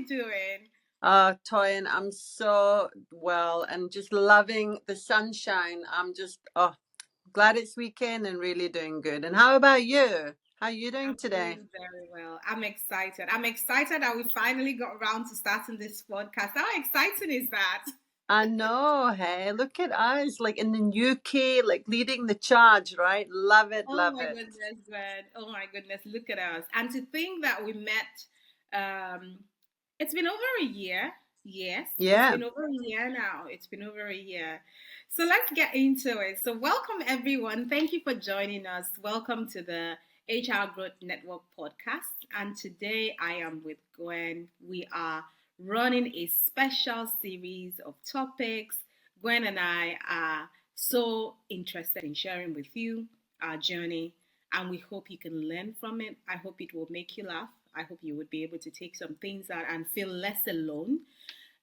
you doing? Toyin, I'm so well and just loving the sunshine. I'm just glad it's weekend and really doing good. And how about you? How are you doing I'm today? doing very well. I'm excited. I'm excited that we finally got around to starting this podcast. How exciting is that? I know, hey, look at us, like in the UK, like leading the charge, right? Love it, Oh love my it. goodness, Gwen. Oh my goodness, look at us. And to think that we met, um, it's been over a year. Yes, it's Yeah. been over a year now. It's been over a year. So let's get into it. So, welcome everyone. Thank you for joining us. Welcome to the HR Growth Network podcast. And today I am with Gwen. We are running a special series of topics. Gwen and I are so interested in sharing with you our journey, and we hope you can learn from it. I hope it will make you laugh. I hope you would be able to take some things out and feel less alone,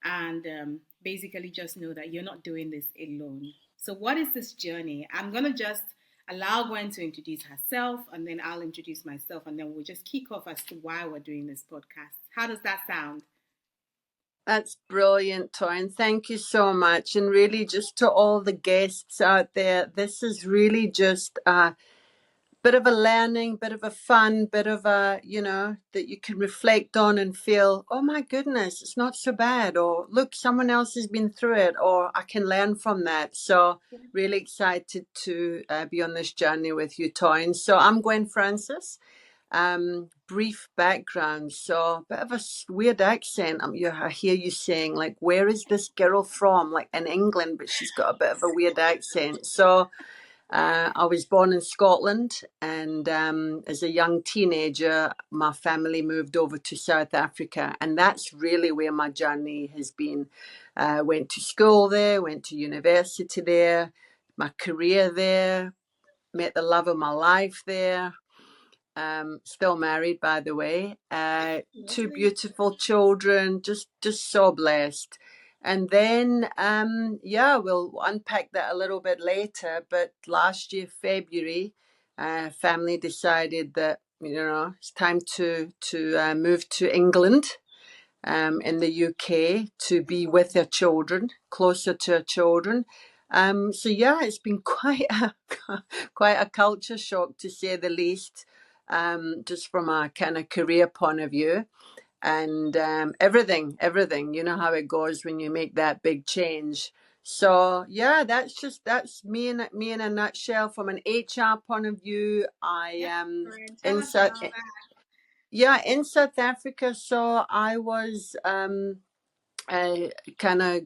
and basically just know that you're not doing this alone. So, what is this journey? I'm going to just allow Gwen to introduce herself, and then I'll introduce myself, and then we'll just kick off as to why we're doing this podcast. How does that sound? That's brilliant, Toyin. Thank you so much. And really, just to all the guests out there, this is really just bit of a learning, bit of a fun, bit of a, that you can reflect on and feel, oh my goodness, it's not so bad. Or look, someone else has been through it, or I can learn from that. So, really excited to be on this journey with you, Toyin. So, I'm Gwen Francis. Brief background. So, bit of a weird accent. I hear you saying, like, where is this girl from? Like in England, but she's got a bit of a weird accent. So, I was born in Scotland, and as a young teenager, my family moved over to South Africa, and that's really where my journey has been. Went to school there, went to university there, my career there, met the love of my life there. Still married, by the way. Two Lovely. beautiful children, just so blessed. And then, yeah, we'll unpack that a little bit later. But last year, February, family decided that it's time to move to England, in the UK, to be with their children, closer to their children. So yeah, it's been quite a quite a culture shock, to say the least, just from a kind of career point of view. And everything, you know how it goes when you make that big change. So yeah, that's me in a nutshell. From an HR point of view, I Yes, am friend. Tell in us South about that. yeah, in South Africa. So I was a kind of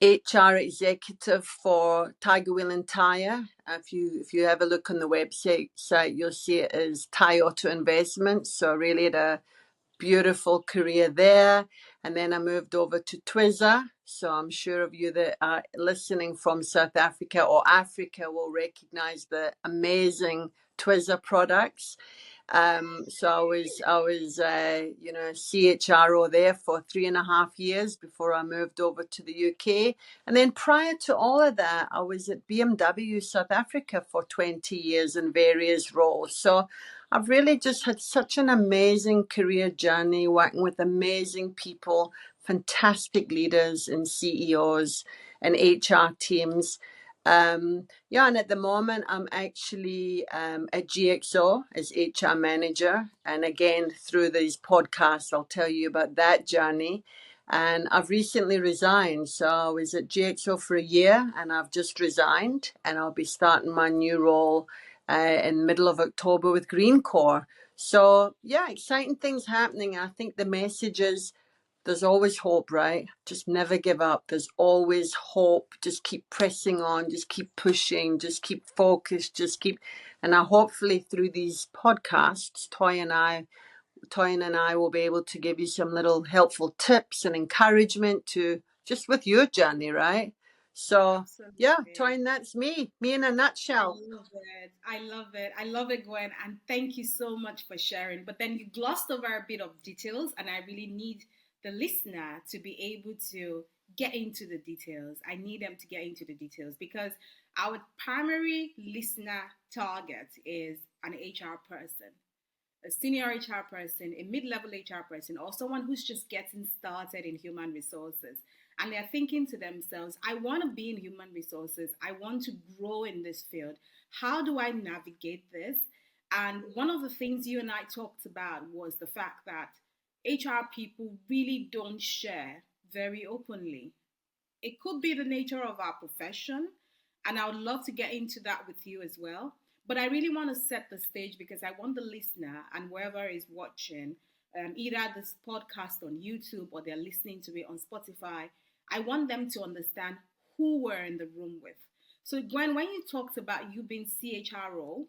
HR executive for Tiger Wheel and Tire. If you have a look on the website, you'll see it as Thai Auto Investments. So really had a beautiful career there. And then I moved over to Twizzler. So I'm sure of you that are listening from South Africa or Africa will recognize the amazing Twizzler products. So I was CHRO there for 3.5 years before I moved over to the UK. And then prior to all of that, I was at BMW South Africa for 20 years in various roles. So I've really just had such an amazing career journey working with amazing people, fantastic leaders and CEOs and HR teams. Yeah, and at the moment, I'm actually at GXO as HR manager. And again, through these podcasts, I'll tell you about that journey. And I've recently resigned. So I was at GXO for a year and I've just resigned. And I'll be starting my new role in the middle of October with Greencore. So, yeah, exciting things happening. I think the message is there's always hope, right? Just never give up. There's always hope. Just keep pressing on. Just keep pushing. Just keep focused. And I hopefully through these podcasts, Toyin and I will be able to give you some little helpful tips and encouragement to just with your journey, right? So yeah, Absolutely. Toyin, that's me in a I nutshell. love it. I love it. I love it, Gwen. And thank you so much for sharing. But then you glossed over a bit of details, and I really need the listener to be able to get into the details. I need them to get into the details because our primary listener target is an HR person. a senior HR person, a mid-level HR person, or someone who's just getting started in human resources, and they're thinking to themselves, I want to be in human resources, I want to grow in this field. How do I navigate this? And one of the things you and I talked about was the fact that HR people really don't share very openly. It could be the nature of our profession, and I would love to get into that with you as well. But I really want to set the stage because I want the listener and whoever is watching, either this podcast on YouTube or they're listening to it on Spotify, I want them to understand who we're in the room with. So, Gwen, when you talked about you being CHRO,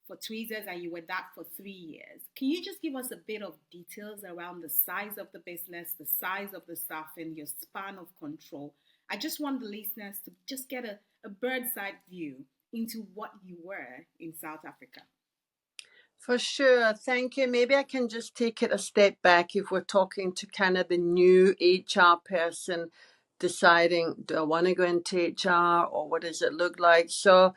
for tweezers and you were that for 3 years. Can you just give us a bit of details around the size of the business, the size of the staff, and your span of control? I just want the listeners to just get a bird's eye view into what you were in South Africa. For sure. Thank you. Maybe I can just take it a step back if we're talking to kind of the new HR person deciding, do I want to go into HR or what does it look like? So,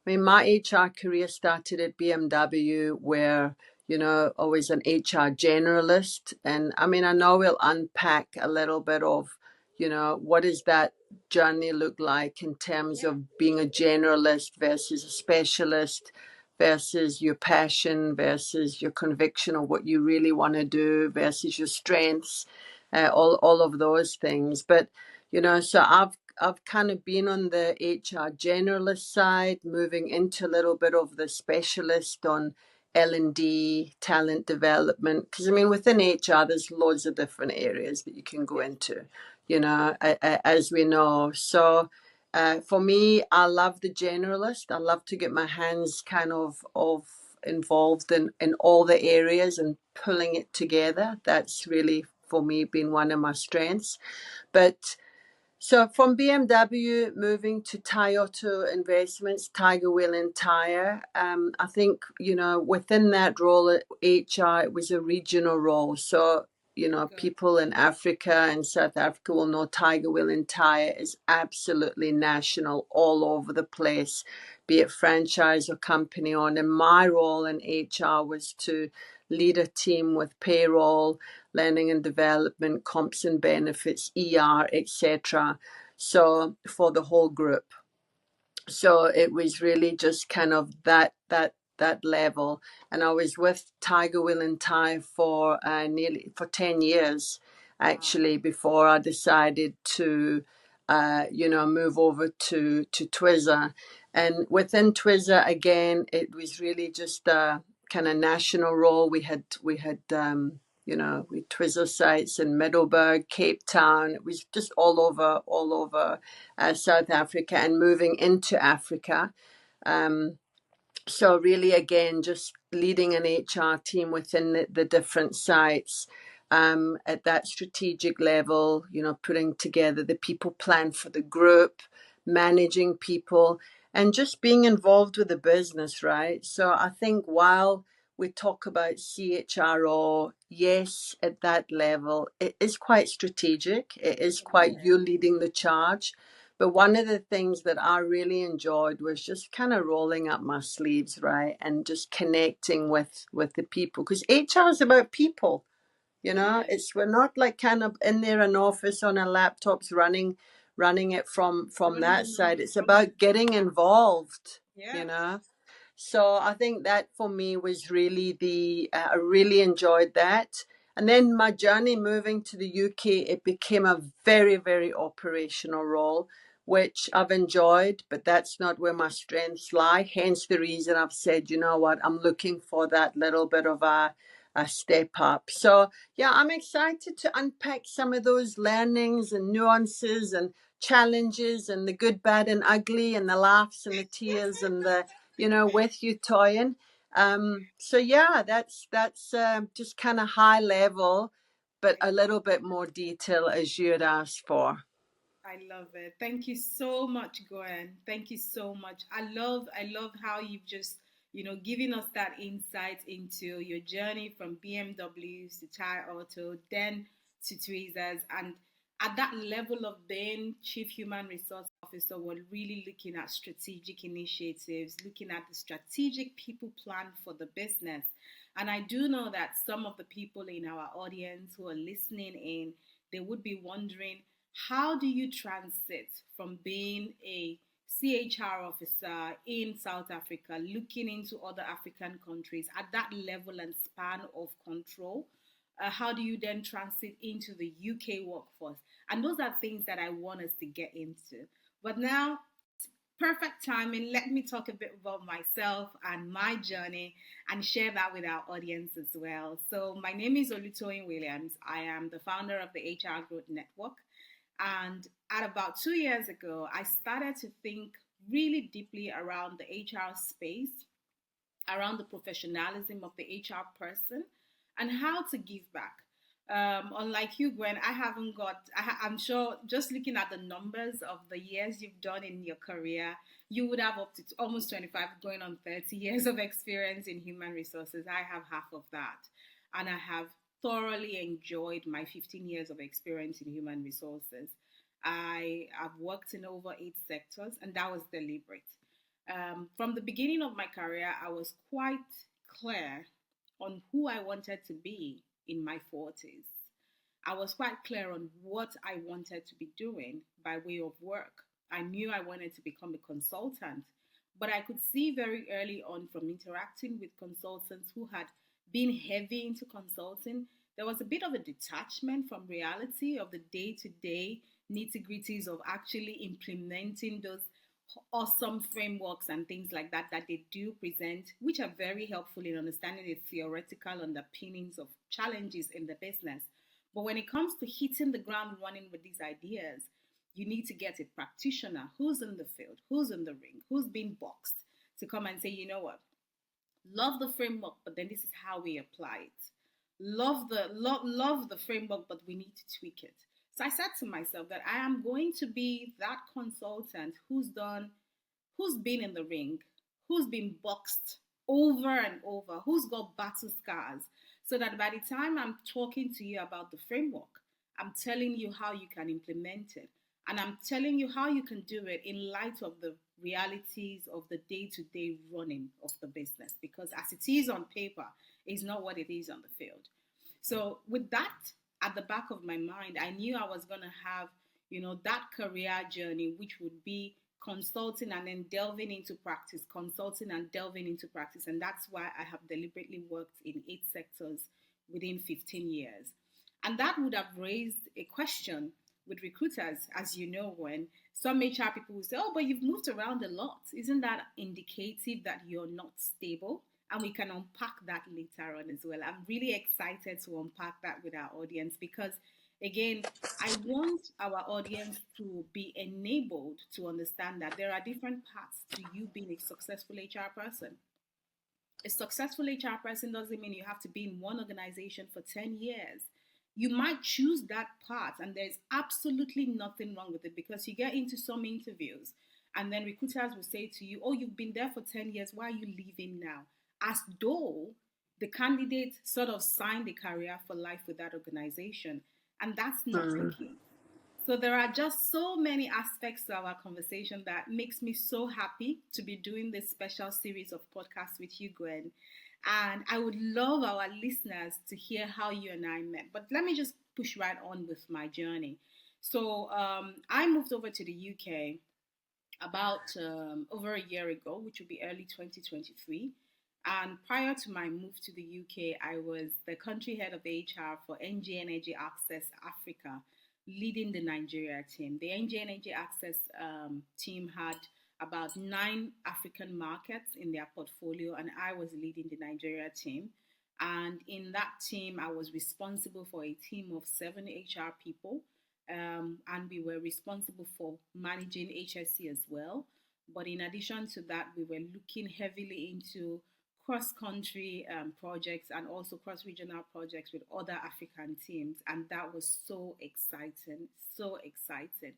I mean, my HR career started at BMW where, I was an HR generalist. And I mean, I know we'll unpack a little bit of, what does that journey look like in terms Yeah. of being a generalist versus a specialist versus your passion versus your conviction of what you really want to do versus your strengths, all of those things. But so I've kind of been on the HR generalist side, moving into a little bit of the specialist on L&D, talent development. Because I mean, within HR, there's loads of different areas that you can go into, as we know. So for me, I love the generalist. I love to get my hands kind of involved in all the areas and pulling it together. That's really for me been one of my strengths. But so from BMW moving to Toyota Investments, Tiger Wheel and Tire, I think, within that role at HR, it was a regional role. So, Good. people in Africa and South Africa will know Tiger Wheel and Tire is absolutely national all over the place, be it franchise or company owned. And my role in HR was to lead a team with payroll, learning and development, comps and benefits, ER, etc. So for the whole group. So it was really just kind of that level. And I was with Tiger Wheel and Tie for nearly for 10 years Wow. actually before I decided to move over to Twizzler. And within Twizzler again, it was really just a kind of national role. We had we Twizzler sites in Middelburg, Cape Town. It was just all over South Africa and moving into Africa. Um, so really, again, just leading an HR team within the different sites at that strategic level, putting together the people plan for the group, managing people, and just being involved with the business, right? So I think while we talk about CHRO, yes, at that level, it is quite strategic. It is quite you leading the charge. But one of the things that I really enjoyed was just kind of rolling up my sleeves, right, and just connecting with the people because HR is about people. Yeah. We're not like kind of in there an office on our laptops running it from Running that the side. numbers It's from the about getting involved. yeah. You know. So I think that for me was really I really enjoyed that. And then my journey moving to the UK, it became a very, very operational role, which I've enjoyed, but that's not where my strengths lie. Hence the reason I've said, you know what, I'm looking for that little bit of a step up. So yeah, I'm excited to unpack some of those learnings and nuances and challenges and the good, bad, and ugly, and the laughs and the tears and the with you toying. So yeah, that's just kind of high level, but a little bit more detail as you had asked for. I love it. Thank you so much, Gwen. Thank you so much. I love how you've just, given us that insight into your journey from BMWs to Tire Auto, then to Tweezers, and at that level of being Chief Human Resource Officer officer, we're really looking at strategic initiatives, looking at the strategic people plan for the business. And I do know that some of the people in our audience who are listening in, they would be wondering, how do you transit from being a CHR officer in South Africa, looking into other African countries at that level and span of control? How do you then transit into the UK workforce? And those are things that I want us to get into. But now, perfect timing. Let me talk a bit about myself and my journey and share that with our audience as well. So, my name is Olutoyin Williams. I am the founder of the HR Growth Network. And at about 2 years ago, I started to think really deeply around the HR space, around the professionalism of the HR person, and how to give back. Unlike you, Gwen, I haven't got, I'm sure just looking at the numbers of the years you've done in your career, you would have up to almost 25, going on 30 years of experience in human resources. I have half of that. And I have thoroughly enjoyed my 15 years of experience in human resources. I have worked in over 8 sectors, and that was deliberate. From the beginning of my career, I was quite clear on who I wanted to be in my 40s. I was quite clear on what I wanted to be doing by way of work. I knew I wanted to become a consultant, but I could see very early on from interacting with consultants who had been heavy into consulting, there was a bit of a detachment from reality of the day to day nitty gritties of actually implementing those awesome frameworks and things like that that they do present, which are very helpful in understanding the theoretical underpinnings of challenges in the business. But when it comes to hitting the ground running with these ideas, you need to get a practitioner who's in the field, who's in the ring, who's been boxed to come and say, you know what, love the framework, but then this is how we apply it. Love the framework, but we need to tweak it. So I said to myself that I am going to be that consultant who's been in the ring, who's been boxed over and over, who's got battle scars, so that by the time I'm talking to you about the framework, I'm telling you how you can implement it. And I'm telling you how you can do it in light of the realities of the day to day running of the business. Because as it is on paper, is not what it is on the field. So, with that at the back of my mind, I knew I was going to have, that career journey, which would be consulting and then delving into practice, consulting and delving into practice. And that's why I have deliberately worked in 8 sectors within 15 years. And that would have raised a question with recruiters, as you know, when some HR people will say, oh, but you've moved around a lot. Isn't that indicative that you're not stable? And we can unpack that later on as well. I'm really excited to unpack that with our audience because, again, I want our audience to be enabled to understand that there are different paths to you being a successful HR person. A successful HR person doesn't mean you have to be in one organization for 10 years. You might choose that path, and there's absolutely nothing wrong with it because you get into some interviews, and then recruiters will say to you, oh, you've been there for 10 years, why are you leaving now? As though the candidate sort of signed a career for life with that organization. And that's not the case. So there are just so many aspects to our conversation that makes me so happy to be doing this special series of podcasts with you, Gwen. And I would love our listeners to hear how you and I met. But let me just push right on with my journey. So I moved over to the UK about over a year ago, which would be early 2023. And prior to my move to the UK, I was the country head of HR for NG Energy Access Africa, leading the Nigeria team. The NG Energy Access team had about 9 African markets in their portfolio, and I was leading the Nigeria team. And in that team, I was responsible for a team of 7 HR people, and we were responsible for managing HSC as well. But in addition to that, we were looking heavily into cross-country projects and also cross-regional projects with other African teams. And that was so exciting, so exciting.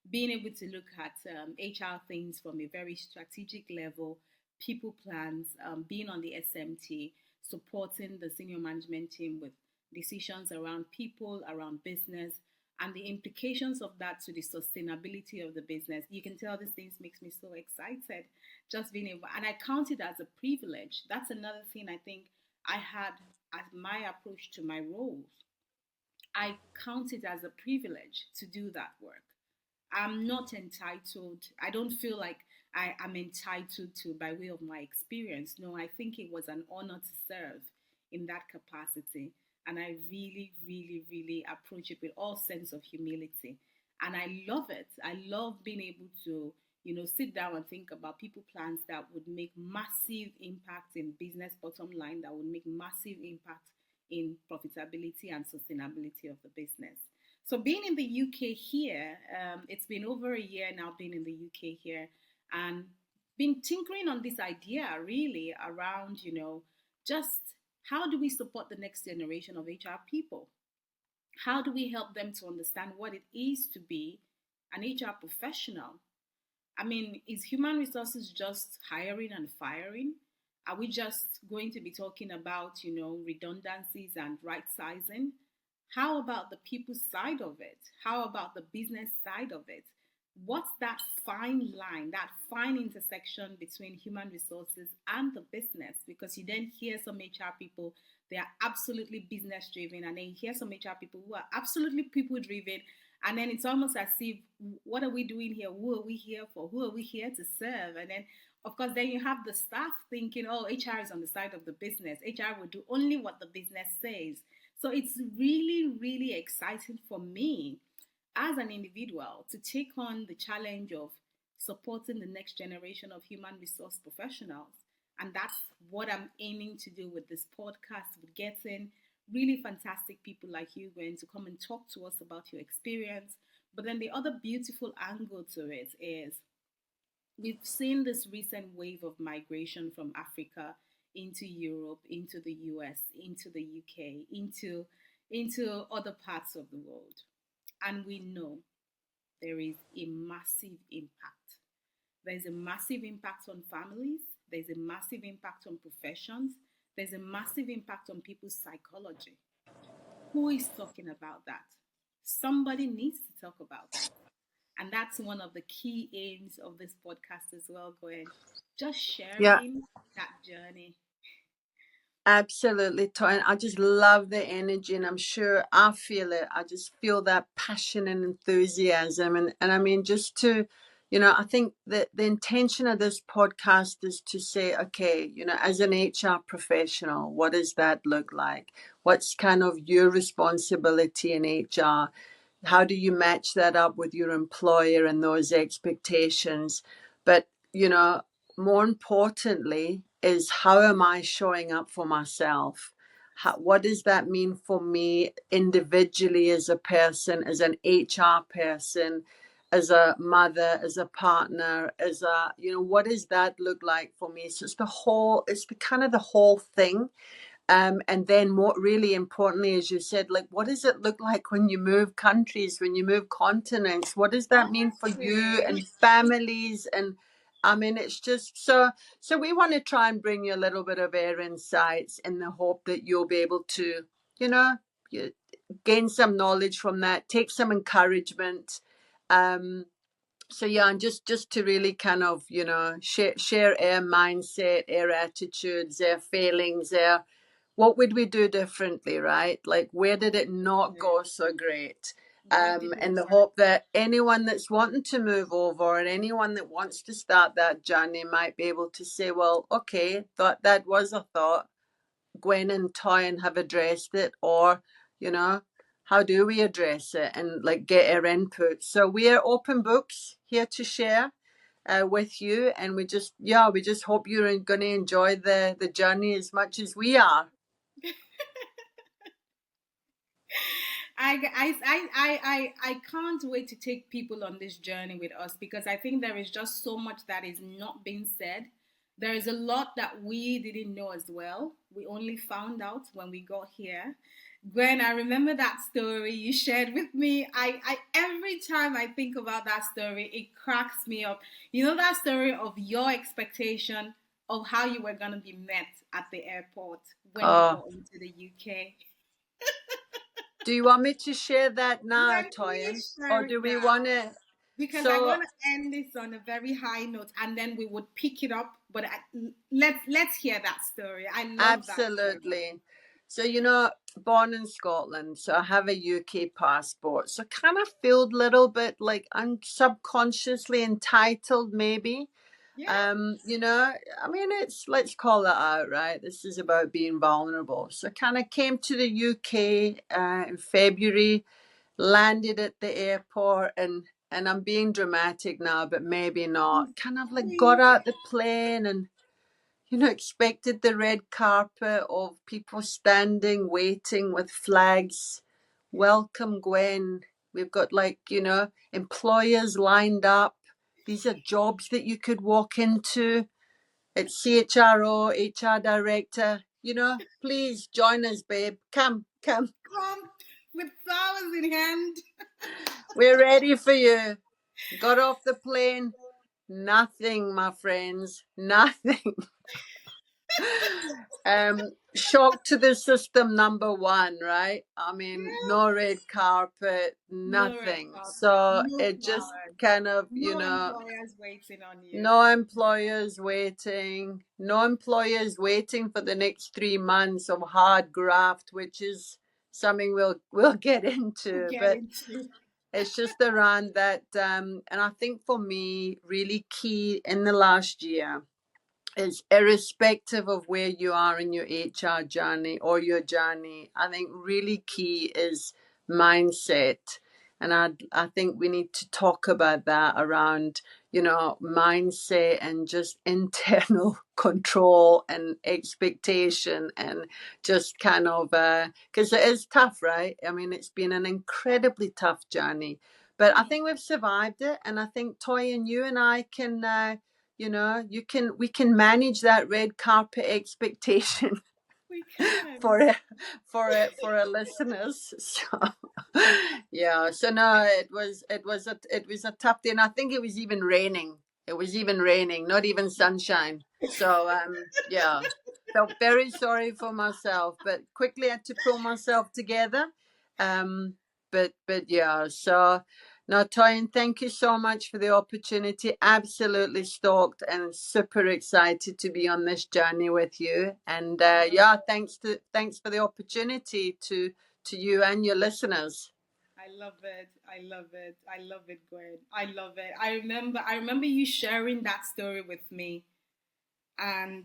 Being able to look at HR things from a very strategic level, people plans, being on the SMT, supporting the senior management team with decisions around people, around business, and the implications of that to the sustainability of the business. You can tell these things makes me so excited just being able, and I count it as a privilege. That's another thing I think I had as my approach to my roles. I count it as a privilege to do that work. I'm not entitled. I don't feel like I am entitled to by way of my experience. No, I think it was an honor to serve in that capacity. And I really, really, really approach it with all sense of humility. And I love it. I love being able to, sit down and think about people plans that would make massive impact in business bottom line, that would make massive impact in profitability and sustainability of the business. So being in the UK here, it's been over a year now being in the UK here, and been tinkering on this idea really around, just how do we support the next generation of HR people? How do we help them to understand what it is to be an HR professional? I mean, is human resources just hiring and firing? Are we just going to be talking about, redundancies and right sizing? How about the people side of it? How about the business side of it? What's that fine line, that fine intersection between human resources and the business? Because you then hear some HR people, they are absolutely business driven, and then you hear some HR people who are absolutely people driven, and then it's almost as if, what are we doing here? Who are we here for? Who are we here to serve? And then, of course, then you have the staff thinking, oh, HR is on the side of the business. HR will do only what the business says. So it's really, really exciting for me as an individual to take on the challenge of supporting the next generation of human resource professionals. And that's what I'm aiming to do with this podcast, with getting really fantastic people like you, Gwen, to come and talk to us about your experience. But then the other beautiful angle to it is we've seen this recent wave of migration from Africa into Europe, into the US, into the UK, into other parts of the world. And we know there is a massive impact. There's a massive impact on families, there's a massive impact on professions, there's a massive impact on people's psychology. Who is talking about that? Somebody needs to talk about that. And that's one of the key aims of this podcast as well, Gwen. Just Yeah, sharing that journey. absolutely, Toy. I just love the energy, and I'm sure I feel it. I just feel that passion and enthusiasm, and I mean, just to, I think that the intention of this podcast is to say, okay, as an HR professional, what does that look like? What's kind of your responsibility in HR? How do you match that up with your employer and those expectations? But, more importantly, is how am I showing up for myself? What does that mean for me individually as a person, as an HR person, as a mother, as a partner, as a, what does that look like for me? So it's the kind of the whole thing. And then more really importantly, as you said, like, what does it look like when you move countries, when you move continents? What does that mean for you Honestly. and families? And I mean, it's just so we want to try and bring you a little bit of air insights in the hope that you'll be able to, you know, gain some knowledge from that, take some encouragement. So yeah, and just to really kind of, share our mindset, our attitudes, our feelings, our what would we do differently, right? Like, where did it not go so great? What did we In the learn? hope that anyone that's wanting to move over and anyone that wants to start that journey might be able to say, well, okay, thought that was a thought. Gwen and Toyin have addressed it, or, how do we address it and like get our input? So we are open books here to share with you, and we just hope you're going to enjoy the journey as much as we are. I can't wait to take people on this journey with us because I think there is just so much that is not being said. There is a lot that we didn't know as well. We only found out when we got here. Gwen, I remember that story you shared with me. I every time I think about that story, it cracks me up. You know that story of your expectation of how you were gonna be met at the airport when you Oh, got into the UK. Do you want me to share that now, Gwen, Toyin? please Or share it do we now. want to? Because I So want to end this on a very high note, and then we would pick it up. But let's hear that story. I love that story. absolutely. So, born in Scotland, so I have a UK passport. So kind of feel a little bit like I'm subconsciously entitled, maybe. Yeah, I mean, let's call that out, right? This is about being vulnerable. So kind of came to the UK in February, landed at the airport, and I'm being dramatic now, but maybe please, not. Kind of like got please. out the plane and expected the red carpet of people standing, waiting with flags. Welcome, Gwen. We've got employers lined up. These are jobs that you could walk into. It's CHRO, HR director. Please join us, babe. Come, come. Come with flowers in hand. We're ready for you. Got off the plane. Nothing, my friends. Nothing. Shock to the system number one, right? I mean, Yeah, no red carpet, no red nothing. carpet, So no it just flowers, kind of, no employers waiting on you. no employers waiting, no employers waiting for the next 3 months of hard graft, which is something we'll get To into. get But into. it's just around that, and I think for me, really key in the last year, it's irrespective of where you are in your HR journey or your journey. I think really key is mindset. And I think we need to talk about that around, mindset and just internal control and expectation and just kind of, because it is tough, right? I mean, it's been an incredibly tough journey, but I think we've survived it. And I think Toy and you and I can, we can manage that red carpet expectation We can. for it for our listeners. So yeah, so no, it was a tough day, and I think it was even raining. It was even raining, not even sunshine. So yeah, felt very sorry for myself, but quickly had to pull myself together. But yeah, so no, Toyin, thank you so much for the opportunity. Absolutely stoked and super excited to be on this journey with you. And I love yeah, it. thanks for the opportunity to you and your listeners. I love it. I love it. I love it, Gwen. I love it. I remember you sharing that story with me, and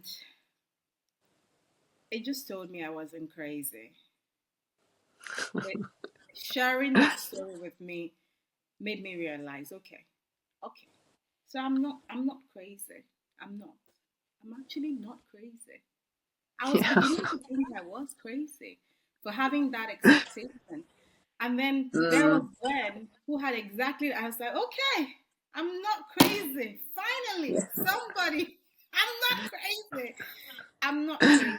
it just told me I wasn't crazy. But sharing that story with me made me realize, okay. So I'm not crazy. I'm not. I'm actually not crazy. I was Yeah. beginning to think I was crazy for having that expectation. And then there was Mm. Gwen who had exactly, I was like, okay, I'm not crazy. Finally, somebody, I'm not crazy. I'm not crazy.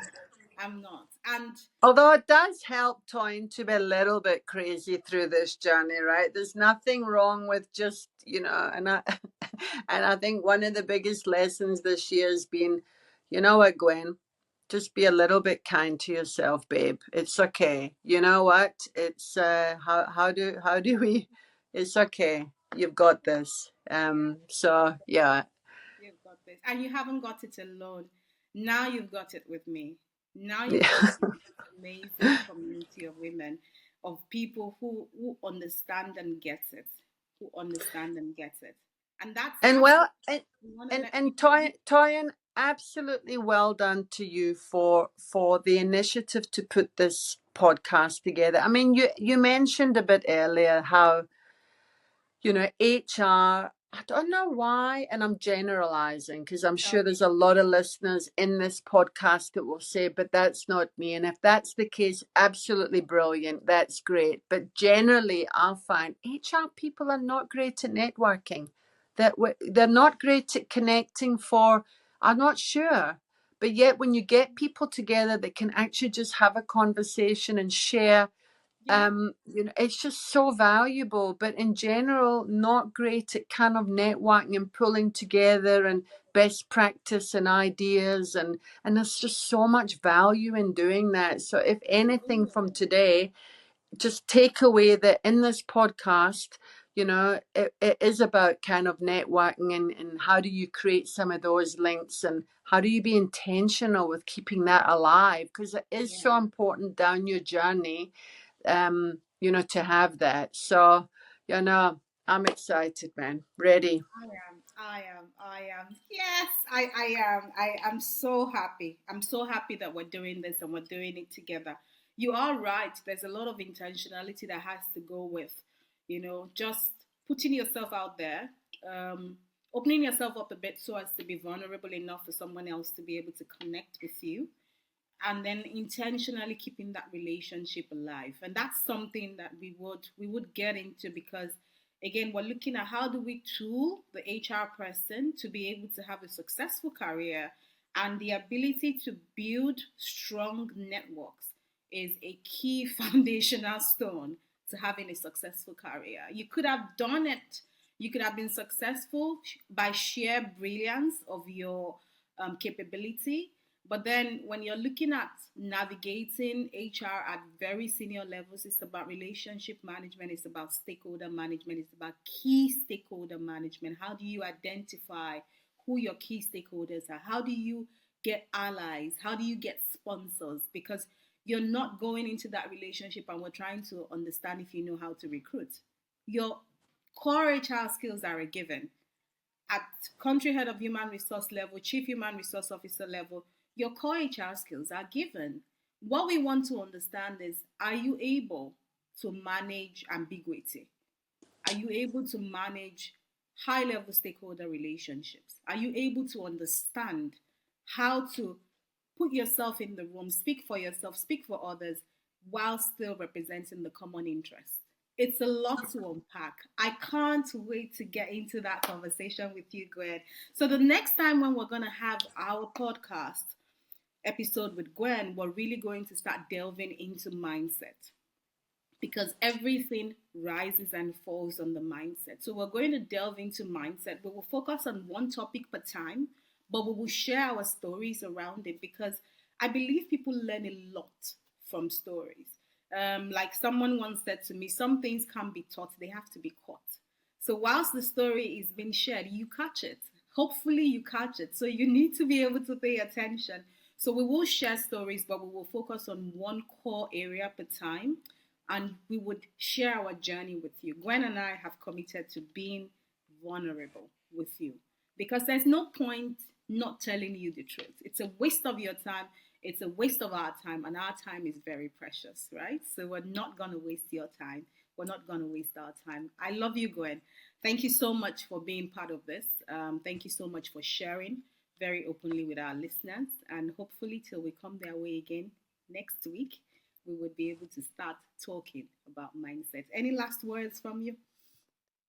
I'm not. And Although it does help Toyin to be a little bit crazy through this journey, right? There's nothing wrong with just, and I and I think one of the biggest lessons this year has been, you know what, Gwen? Just be a little bit kind to yourself, babe. It's okay. You know what? It's how do we it's okay. You've got this. yeah, So yeah. you've got this. And you haven't got it alone. Now you've got it with me. Now you've got Yeah. it with this amazing community of women, of people who understand and get it, who understand and get it. And And that's well, what we want to and let and people know. Toyin, absolutely well done to you for the initiative to put this podcast together. I mean, you mentioned a bit earlier how HR, I don't know why, and I'm generalizing because I'm Tell sure me. there's a lot of listeners in this podcast that will say, but that's not me. And if that's the case, absolutely brilliant. That's great. But generally, I'll find HR people are not great at networking. They're not great at connecting for, I'm not sure. But yet, when you get people together that can actually just have a conversation and share, Yeah, it's just so valuable, but in general not great at kind of networking and pulling together and best practice and ideas, and there's just so much value in doing that. So if there anything is. from today, just take away that in this podcast, it is about kind of networking, and how do you create some of those links, and how do you be intentional with keeping that alive, because it is so Yeah. important down your journey, to have that. So, I'm excited, man. Ready. I am. Yes, I am. I am so happy. I'm so happy that we're doing this and we're doing it together. You are right. There's a lot of intentionality that has to go with, just putting yourself out there, um, opening yourself up a bit so as to be vulnerable enough for someone else to be able to connect with you, and then intentionally keeping that relationship alive. And that's something that we would get into, because again, we're looking at how do we tool the HR person to be able to have a successful career, and the ability to build strong networks is a key foundational stone to having a successful career. You could have done it, you could have been successful by sheer brilliance of your capability, but then when you're looking at navigating HR at very senior levels, it's about relationship management, it's about stakeholder management, it's about key stakeholder management. How do you identify who your key stakeholders are? How do you get allies? How do you get sponsors? Because you're not going into that relationship and we're trying to understand if you know how to recruit. Your core HR skills are a given at country head of human resource level, chief human resource officer level, your core HR skills are given. What we want to understand is, are you able to manage ambiguity? Are you able to manage high level stakeholder relationships? Are you able to understand how to put yourself in the room, speak for yourself, speak for others, while still representing the common interest? It's a lot to unpack. I can't wait to get into that conversation with you, Gwen. So, the next time when we're going to have our podcast episode with Gwen, we're really going to start delving into mindset, because everything rises and falls on the mindset. So we're going to delve into mindset. We will focus on one topic per time, but we will share our stories around it, because I believe people learn a lot from stories. Like someone once said to me, some things can't be taught, they have to be caught. So whilst the story is being shared, you catch it. Hopefully you catch it. So you need to be able to pay attention. So we will share stories, but we will focus on one core area per time, and we would share our journey with you. Gwen and I have committed to being vulnerable with you, because there's no point not telling you the truth. It's a waste of your time, it's a waste of our time, and our time is very precious, right? So we're not going to waste your time. We're not going to waste our time. I love you, Gwen. Thank you so much for being part of this. Thank you so much for sharing very openly with our listeners. And hopefully, till we come their way again next week, we would be able to start talking about mindset. Any last words from you?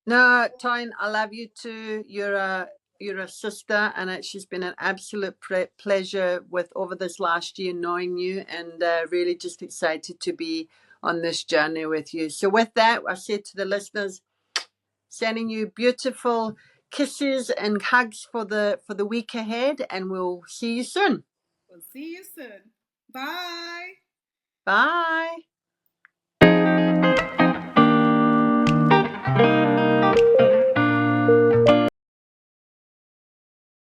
No, Toyin, I love you too. You're a sister, and it's just been an absolute pleasure with over this last year knowing you, and really just excited to be on this journey with you. So with that, I say to the listeners, sending you beautiful kisses and hugs for the week ahead, and we'll see you soon. We'll see you soon. Bye. Bye.